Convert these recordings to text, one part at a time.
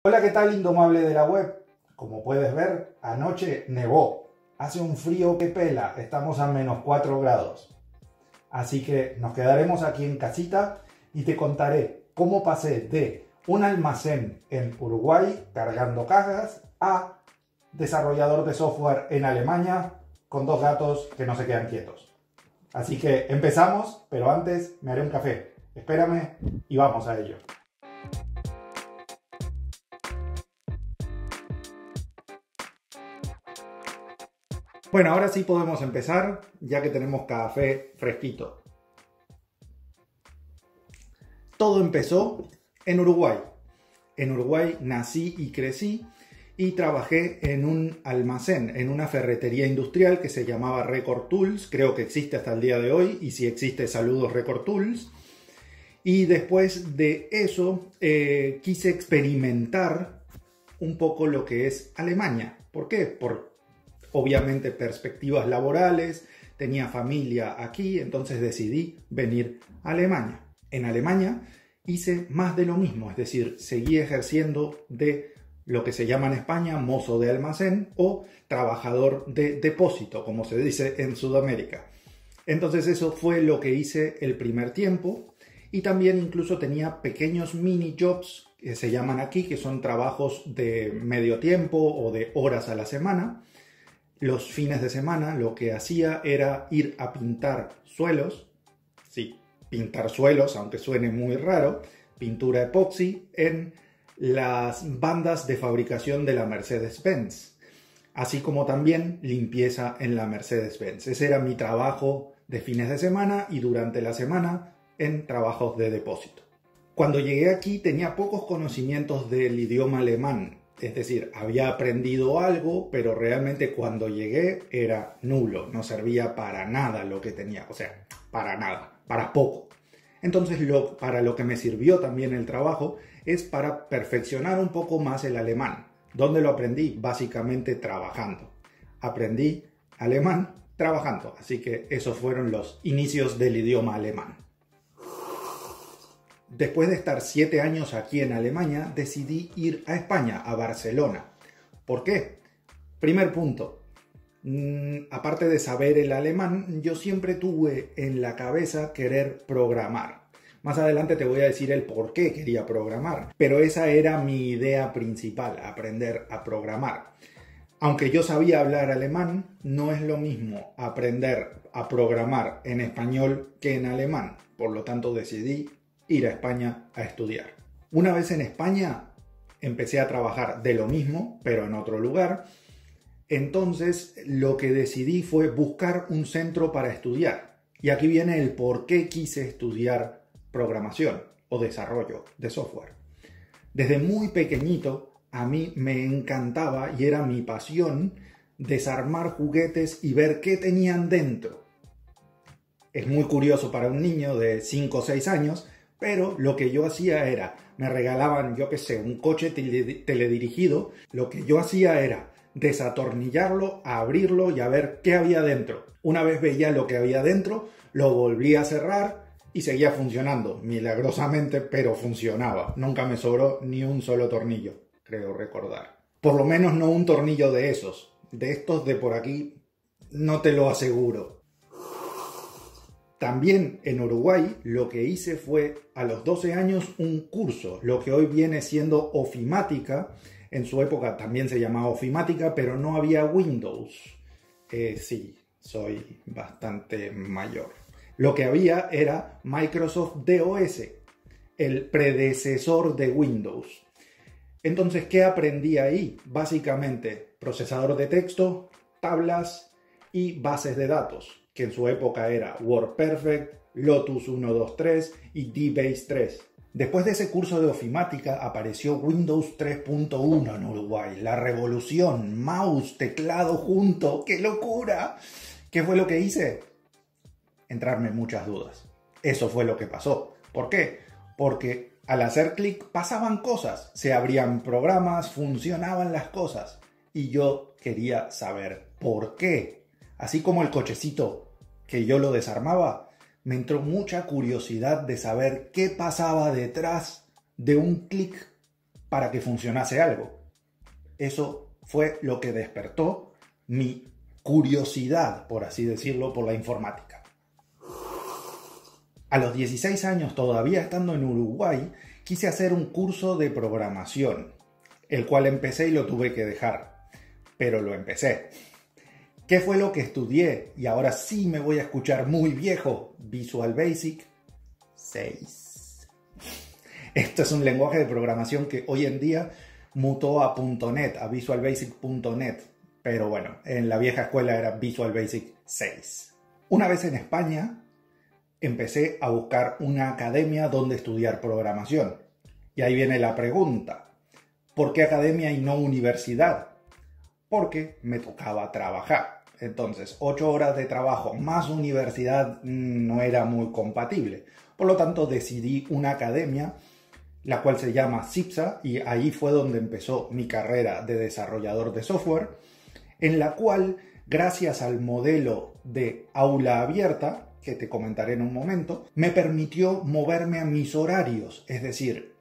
Hola, ¿qué tal, indomable de la web? Como puedes ver, anoche nevó. Hace un frío que pela, estamos a -4 grados. Así que nos quedaremos aquí en casita y te contaré cómo pasé de un almacén en Uruguay cargando cajas a desarrollador de software en Alemania con dos gatos que no se quedan quietos. Así que empezamos, pero antes me haré un café. Espérame y vamos a ello. Bueno, ahora sí podemos empezar, ya que tenemos café fresquito. Todo empezó en Uruguay. En Uruguay nací y crecí y trabajé en un almacén, en una ferretería industrial que se llamaba Record Tools. Creo que existe hasta el día de hoy, y si existe, saludos Record Tools. Y después de eso quise experimentar un poco lo que es Alemania. ¿Por qué? Por obviamente perspectivas laborales, tenía familia aquí, entonces decidí venir a Alemania. En Alemania hice más de lo mismo, es decir, seguí ejerciendo de lo que se llama en España mozo de almacén o trabajador de depósito, como se dice en Sudamérica. Entonces eso fue lo que hice el primer tiempo, y también incluso tenía pequeños mini jobs que se llaman aquí, que son trabajos de medio tiempo o de horas a la semana. Los fines de semana lo que hacía era ir a pintar suelos, sí, pintar suelos, aunque suene muy raro, pintura epoxi en las bandas de fabricación de la Mercedes-Benz, así como también limpieza en la Mercedes-Benz. Ese era mi trabajo de fines de semana y durante la semana en trabajos de depósito. Cuando llegué aquí tenía pocos conocimientos del idioma alemán. Es decir, había aprendido algo, pero realmente cuando llegué era nulo, no servía para nada lo que tenía, o sea, para nada, para poco. Entonces, para lo que me sirvió también el trabajo es para perfeccionar un poco más el alemán. ¿Dónde lo aprendí? Básicamente trabajando. Aprendí alemán trabajando, así que esos fueron los inicios del idioma alemán. Después de estar 7 años aquí en Alemania, decidí ir a España, a Barcelona. ¿Por qué? Primer punto. Aparte de saber el alemán, yo siempre tuve en la cabeza querer programar. Más adelante te voy a decir el por qué quería programar, pero esa era mi idea principal, aprender a programar. Aunque yo sabía hablar alemán, no es lo mismo aprender a programar en español que en alemán. Por lo tanto, decidí ir a España a estudiar. Una vez en España empecé a trabajar de lo mismo, pero en otro lugar. Entonces lo que decidí fue buscar un centro para estudiar. Y aquí viene el por qué quise estudiar programación o desarrollo de software. Desde muy pequeñito a mí me encantaba y era mi pasión desarmar juguetes y ver qué tenían dentro. Es muy curioso para un niño de 5 o 6 años, pero lo que yo hacía era, me regalaban, yo qué sé, un coche teledirigido. Lo que yo hacía era desatornillarlo, abrirlo y a ver qué había dentro. Una vez veía lo que había dentro, lo volvía a cerrar y seguía funcionando, milagrosamente, pero funcionaba. Nunca me sobró ni un solo tornillo, creo recordar. Por lo menos no un tornillo de esos. De estos de por aquí no te lo aseguro. También en Uruguay lo que hice fue a los 12 años un curso, lo que hoy viene siendo ofimática. En su época también se llamaba ofimática, pero no había Windows. Sí, soy bastante mayor. Lo que había era Microsoft DOS, el predecesor de Windows. Entonces, ¿qué aprendí ahí? Básicamente, procesador de texto, tablas y bases de datos, que en su época era WordPerfect, Lotus 123 y DBase 3. Después de ese curso de ofimática apareció Windows 3.1 en Uruguay. La revolución, mouse, teclado junto, ¡qué locura! ¿Qué fue lo que hice? Entrarme en muchas dudas. Eso fue lo que pasó. ¿Por qué? Porque al hacer clic pasaban cosas, se abrían programas, funcionaban las cosas. Y yo quería saber por qué. Así como el cochecito que yo lo desarmaba, me entró mucha curiosidad de saber qué pasaba detrás de un clic para que funcionase algo. Eso fue lo que despertó mi curiosidad, por así decirlo, por la informática. A los 16 años, todavía estando en Uruguay, quise hacer un curso de programación, el cual empecé y lo tuve que dejar, pero lo empecé. ¿Qué fue lo que estudié? Y ahora sí me voy a escuchar muy viejo. Visual Basic 6. Esto es un lenguaje de programación que hoy en día mutó a .NET, a visualbasic.net. Pero bueno, en la vieja escuela era Visual Basic 6. Una vez en España, empecé a buscar una academia donde estudiar programación. Y ahí viene la pregunta: ¿por qué academia y no universidad? Porque me tocaba trabajar. Entonces, 8 horas de trabajo más universidad no era muy compatible. Por lo tanto, decidí una academia, la cual se llama CIPSA, y ahí fue donde empezó mi carrera de desarrollador de software, en la cual, gracias al modelo de aula abierta, que te comentaré en un momento, me permitió moverme a mis horarios, es decir,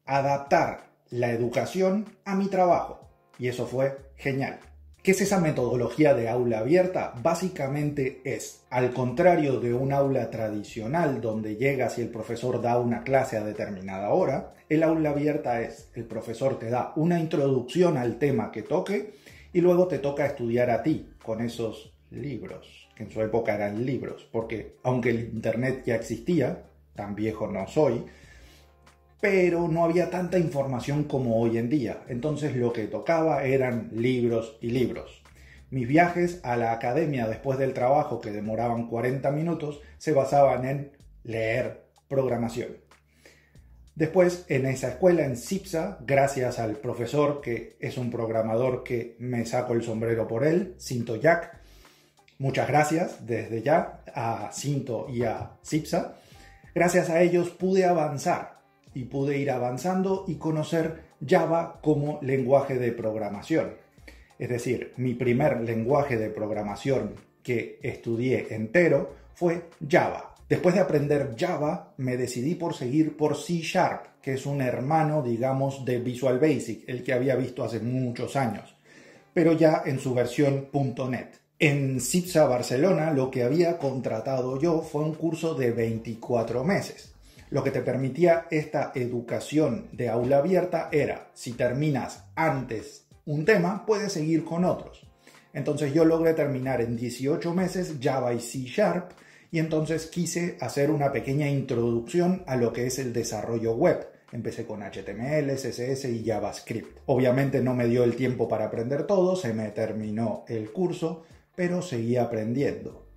adaptar la educación a mi trabajo. Y eso fue genial. ¿Qué es esa metodología de aula abierta? Básicamente es, al contrario de un aula tradicional donde llegas y el profesor da una clase a determinada hora, el aula abierta es, el profesor te da una introducción al tema que toque y luego te toca estudiar a ti con esos libros, que en su época eran libros, porque aunque el internet ya existía, tan viejo no soy, pero no había tanta información como hoy en día. Entonces lo que tocaba eran libros y libros. Mis viajes a la academia después del trabajo, que demoraban 40 minutos, se basaban en leer programación. Después, en esa escuela, en CIPSA, gracias al profesor, que es un programador que me saco el sombrero por él, Cinto Jack, muchas gracias desde ya a Cinto y a CIPSA. Gracias a ellos pude avanzar. Y pude ir avanzando y conocer Java como lenguaje de programación. Es decir, mi primer lenguaje de programación que estudié entero fue Java. Después de aprender Java, me decidí por seguir por C#, que es un hermano, digamos, de Visual Basic, el que había visto hace muchos años, pero ya en su versión .NET. En CIPSA Barcelona, lo que había contratado yo fue un curso de 24 meses. Lo que te permitía esta educación de aula abierta era, si terminas antes un tema, puedes seguir con otros. Entonces yo logré terminar en 18 meses Java y C#, y entonces quise hacer una pequeña introducción a lo que es el desarrollo web. Empecé con HTML, CSS y JavaScript. Obviamente no me dio el tiempo para aprender todo, se me terminó el curso, pero seguí aprendiendo.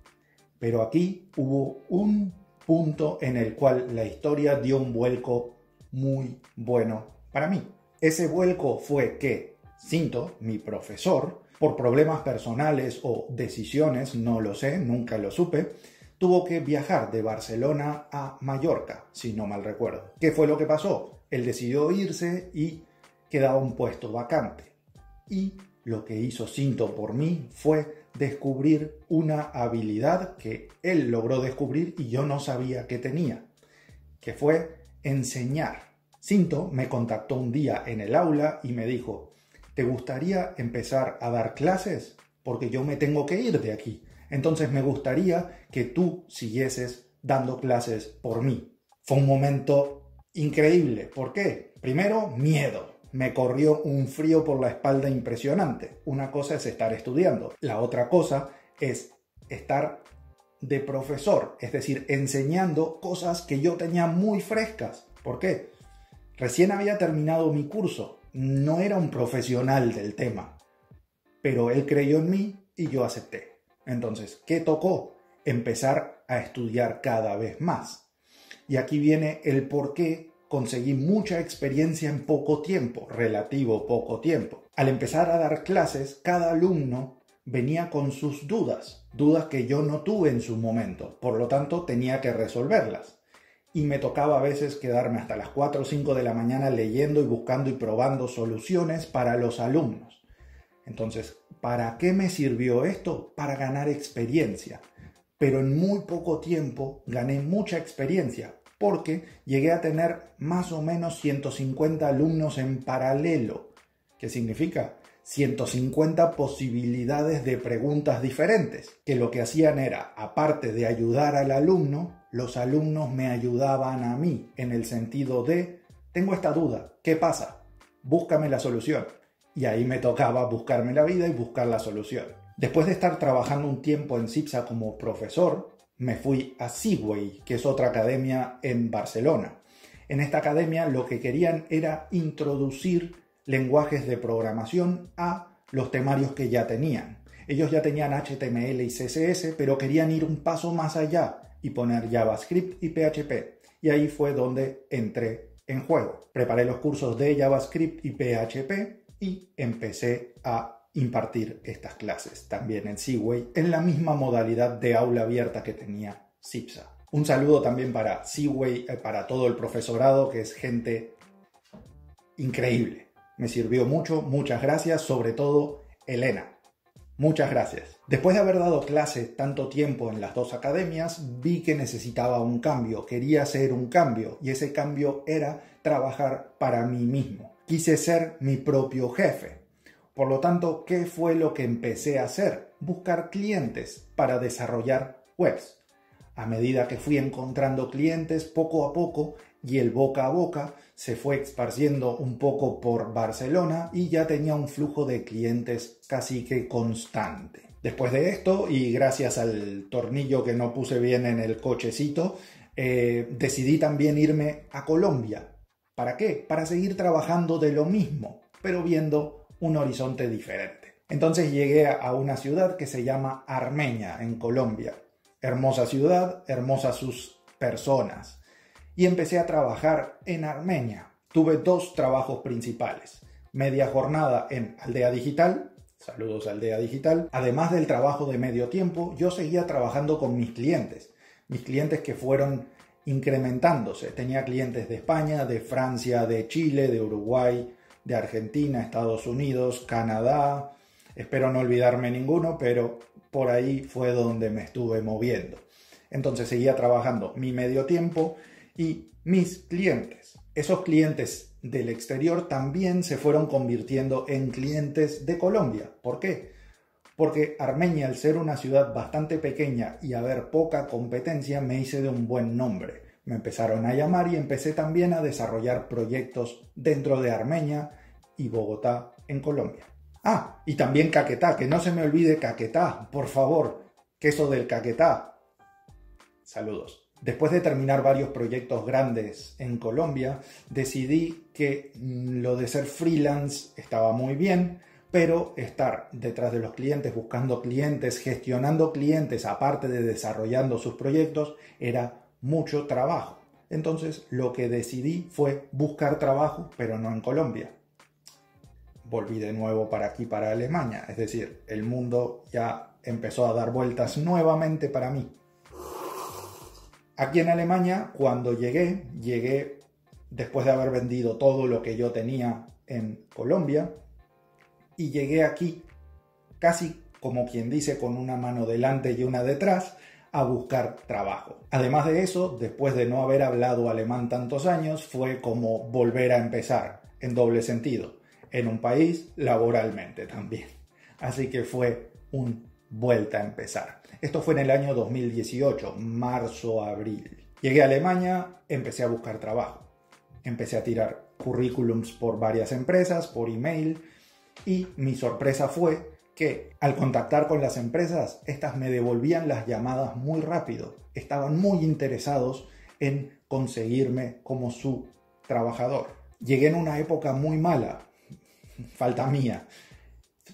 Pero aquí hubo un punto en el cual la historia dio un vuelco muy bueno para mí. Ese vuelco fue que Cinto, mi profesor, por problemas personales o decisiones, no lo sé, nunca lo supe, tuvo que viajar de Barcelona a Mallorca, si no mal recuerdo. ¿Qué fue lo que pasó? Él decidió irse y quedaba un puesto vacante. Y lo que hizo Cinto por mí fue descubrir una habilidad que él logró descubrir y yo no sabía que tenía, que fue enseñar. Cinto me contactó un día en el aula y me dijo: ¿te gustaría empezar a dar clases? Porque yo me tengo que ir de aquí. Entonces me gustaría que tú siguieses dando clases por mí. Fue un momento increíble. ¿Por qué? Primero, miedo. Me corrió un frío por la espalda impresionante. Una cosa es estar estudiando. La otra cosa es estar de profesor, es decir, enseñando cosas que yo tenía muy frescas. ¿Por qué? Recién había terminado mi curso. No era un profesional del tema. Pero él creyó en mí y yo acepté. Entonces, ¿qué tocó? Empezar a estudiar cada vez más. Y aquí viene el por qué conseguí mucha experiencia en poco tiempo, relativo poco tiempo. Al empezar a dar clases, cada alumno venía con sus dudas que yo no tuve en su momento, por lo tanto tenía que resolverlas. Y me tocaba a veces quedarme hasta las 4 o 5 de la mañana leyendo y buscando y probando soluciones para los alumnos. Entonces, ¿para qué me sirvió esto? Para ganar experiencia. Pero en muy poco tiempo gané mucha experiencia. porque llegué a tener más o menos 150 alumnos en paralelo. ¿Qué significa? 150 posibilidades de preguntas diferentes, que lo que hacían era, aparte de ayudar al alumno, los alumnos me ayudaban a mí, en el sentido de, tengo esta duda, ¿qué pasa? Búscame la solución. Y ahí me tocaba buscarme la vida y buscar la solución. Después de estar trabajando un tiempo en CIPSA como profesor, me fui a Seaway, que es otra academia en Barcelona. En esta academia lo que querían era introducir lenguajes de programación a los temarios que ya tenían. Ellos ya tenían HTML y CSS, pero querían ir un paso más allá y poner JavaScript y PHP. Y ahí fue donde entré en juego. Preparé los cursos de JavaScript y PHP y empecé a impartir estas clases también en Seaway, en la misma modalidad de aula abierta que tenía CIPSA. Un saludo también para Seaway, para todo el profesorado, que es gente increíble. Me sirvió mucho, muchas gracias, sobre todo Elena. Muchas gracias. Después de haber dado clase tanto tiempo en las dos academias, vi que necesitaba un cambio, quería hacer un cambio, y ese cambio era trabajar para mí mismo. Quise ser mi propio jefe. Por lo tanto, ¿qué fue lo que empecé a hacer? Buscar clientes para desarrollar webs. A medida que fui encontrando clientes, poco a poco, y el boca a boca se fue esparciendo un poco por Barcelona y ya tenía un flujo de clientes casi que constante. Después de esto, y gracias al tornillo que no puse bien en el cochecito, decidí también irme a Colombia. ¿Para qué? Para seguir trabajando de lo mismo, pero viendo un horizonte diferente. Entonces llegué a una ciudad que se llama Armenia, en Colombia. Hermosa ciudad, hermosas sus personas. Y empecé a trabajar en Armenia. Tuve dos trabajos principales. Media jornada en Aldea Digital. Saludos Aldea Digital. Además del trabajo de medio tiempo, yo seguía trabajando con mis clientes. Mis clientes que fueron incrementándose. Tenía clientes de España, de Francia, de Chile, de Uruguay, de Argentina, Estados Unidos, Canadá. Espero no olvidarme ninguno, pero por ahí fue donde me estuve moviendo. Entonces seguía trabajando mi medio tiempo y mis clientes. Esos clientes del exterior también se fueron convirtiendo en clientes de Colombia. ¿Por qué? Porque Armenia, al ser una ciudad bastante pequeña y haber poca competencia, me hice de un buen nombre. Me empezaron a llamar y empecé también a desarrollar proyectos dentro de Armenia y Bogotá, en Colombia. Ah, y también Caquetá, que no se me olvide Caquetá, por favor, queso del Caquetá. Saludos. Después de terminar varios proyectos grandes en Colombia, decidí que lo de ser freelance estaba muy bien, pero estar detrás de los clientes, buscando clientes, gestionando clientes, aparte de desarrollando sus proyectos, era mucho trabajo. Entonces lo que decidí fue buscar trabajo, pero no en Colombia. Volví de nuevo para aquí, para Alemania. Es decir, el mundo ya empezó a dar vueltas nuevamente para mí. Aquí en Alemania, cuando llegué después de haber vendido todo lo que yo tenía en Colombia y llegué aquí casi como quien dice con una mano delante y una detrás a buscar trabajo. Además de eso, después de no haber hablado alemán tantos años, fue como volver a empezar en doble sentido, en un país, laboralmente también. Así que fue un vuelta a empezar. Esto fue en el año 2018, marzo-abril. Llegué a Alemania, empecé a buscar trabajo. Empecé a tirar currículums por varias empresas, por email, y mi sorpresa fue que al contactar con las empresas, estas me devolvían las llamadas muy rápido. Estaban muy interesados en conseguirme como su trabajador. Llegué en una época muy mala, falta mía.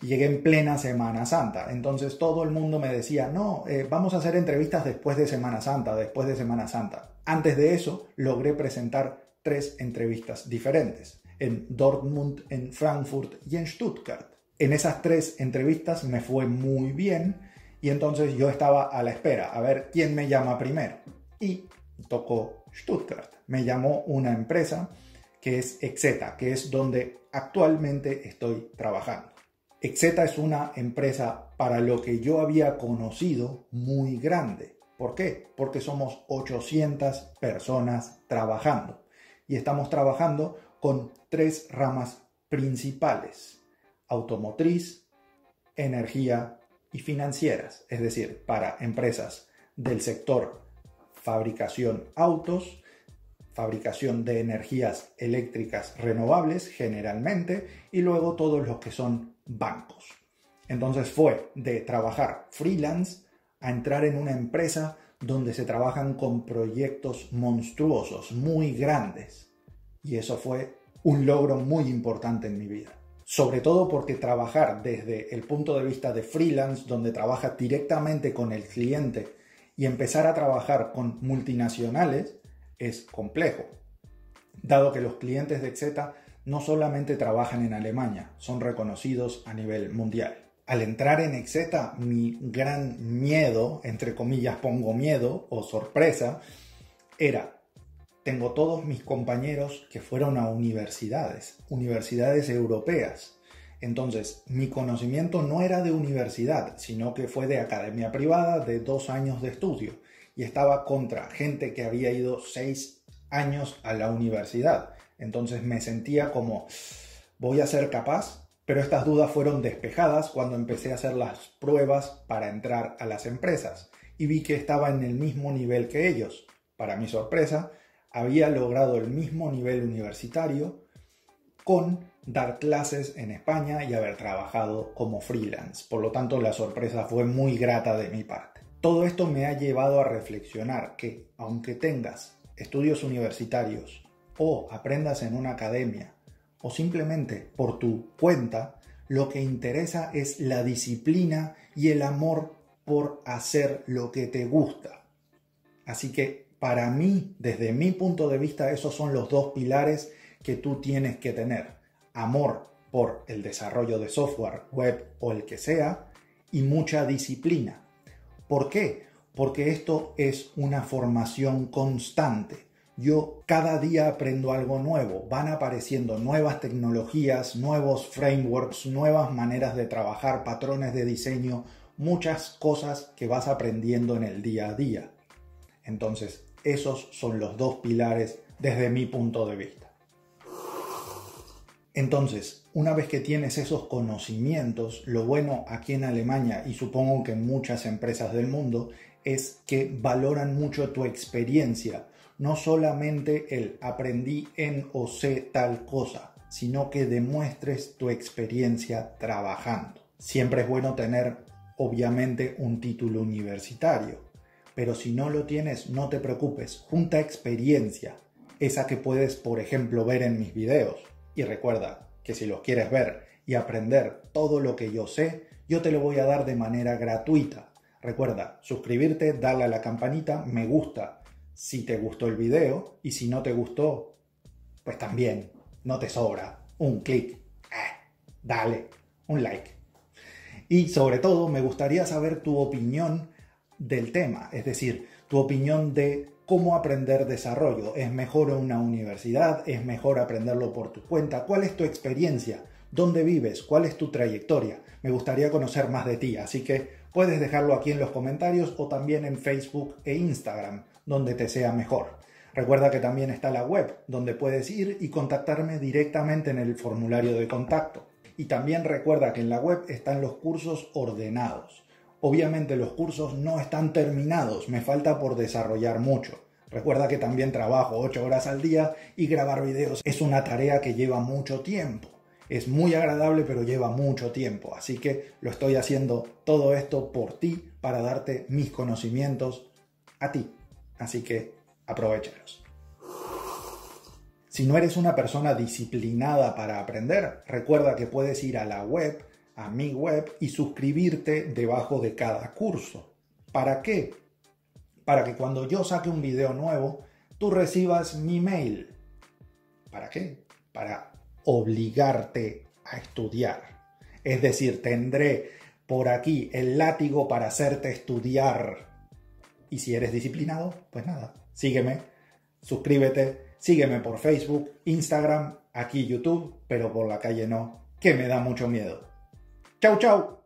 Llegué en plena Semana Santa, entonces todo el mundo me decía, no, vamos a hacer entrevistas después de Semana Santa, después de Semana Santa. Antes de eso, logré presentar 3 entrevistas diferentes, en Dortmund, en Frankfurt y en Stuttgart. En esas 3 entrevistas me fue muy bien y entonces yo estaba a la espera, a ver quién me llama primero. Y tocó Stuttgart. Me llamó una empresa que es Exeta, que es donde actualmente estoy trabajando. Exeta es una empresa para lo que yo había conocido muy grande. ¿Por qué? Porque somos 800 personas trabajando y estamos trabajando con 3 ramas principales: automotriz, energía y financieras, es decir, para empresas del sector fabricación autos, fabricación de energías eléctricas renovables generalmente, y luego todos los que son bancos. Entonces fue de trabajar freelance a entrar en una empresa donde se trabajan con proyectos monstruosos, muy grandes. Y eso fue un logro muy importante en mi vida. Sobre todo porque trabajar desde el punto de vista de freelance, donde trabaja directamente con el cliente, y empezar a trabajar con multinacionales es complejo, dado que los clientes de Exeta no solamente trabajan en Alemania, son reconocidos a nivel mundial. Al entrar en Exeta, mi gran miedo, entre comillas pongo miedo o sorpresa, era: tengo todos mis compañeros que fueron a universidades europeas. Entonces, mi conocimiento no era de universidad, sino que fue de academia privada de 2 años de estudio. Y estaba contra gente que había ido 6 años a la universidad. Entonces me sentía como, ¿voy a ser capaz? Pero estas dudas fueron despejadas cuando empecé a hacer las pruebas para entrar a las empresas. Y vi que estaba en el mismo nivel que ellos. Para mi sorpresa, había logrado el mismo nivel universitario con dar clases en España y haber trabajado como freelance. Por lo tanto, la sorpresa fue muy grata de mi parte. Todo esto me ha llevado a reflexionar que, aunque tengas estudios universitarios o aprendas en una academia o simplemente por tu cuenta, lo que interesa es la disciplina y el amor por hacer lo que te gusta. Así que para mí, desde mi punto de vista, esos son los 2 pilares que tú tienes que tener: amor por el desarrollo de software, web o el que sea, y mucha disciplina. ¿Por qué? Porque esto es una formación constante. Yo cada día aprendo algo nuevo, van apareciendo nuevas tecnologías, nuevos frameworks, nuevas maneras de trabajar, patrones de diseño, muchas cosas que vas aprendiendo en el día a día. Entonces, esos son los 2 pilares desde mi punto de vista. Entonces, una vez que tienes esos conocimientos, lo bueno aquí en Alemania, y supongo que en muchas empresas del mundo, es que valoran mucho tu experiencia. No solamente el aprendí en o sé tal cosa, sino que demuestres tu experiencia trabajando. Siempre es bueno tener, obviamente, un título universitario, pero si no lo tienes, no te preocupes, junta experiencia, esa que puedes, por ejemplo, ver en mis videos. Y recuerda que si los quieres ver y aprender todo lo que yo sé, yo te lo voy a dar de manera gratuita. Recuerda, suscribirte, darle a la campanita, me gusta si te gustó el video, y si no te gustó, pues también, no te sobra un clic, dale un like. Y sobre todo, me gustaría saber tu opinión del tema, es decir, tu opinión de cómo aprender desarrollo. ¿Es mejor en una universidad? ¿Es mejor aprenderlo por tu cuenta? ¿Cuál es tu experiencia? ¿Dónde vives? ¿Cuál es tu trayectoria? Me gustaría conocer más de ti, así que puedes dejarlo aquí en los comentarios o también en Facebook e Instagram, donde te sea mejor. Recuerda que también está la web, donde puedes ir y contactarme directamente en el formulario de contacto. Y también recuerda que en la web están los cursos ordenados. Obviamente los cursos no están terminados, me falta por desarrollar mucho. Recuerda que también trabajo 8 horas al día y grabar videos es una tarea que lleva mucho tiempo. Es muy agradable, pero lleva mucho tiempo. Así que lo estoy haciendo todo esto por ti, para darte mis conocimientos a ti. Así que aprovéchalos. Si no eres una persona disciplinada para aprender, recuerda que puedes ir a la web, a mi web, y suscribirte debajo de cada curso. ¿Para qué? Para que cuando yo saque un video nuevo, tú recibas mi mail. ¿Para qué? Para obligarte a estudiar. Es decir, tendré por aquí el látigo para hacerte estudiar. Y si eres disciplinado, pues nada, sígueme, suscríbete, sígueme por Facebook, Instagram, aquí YouTube, pero por la calle no, que me da mucho miedo. ¡Chau, chau!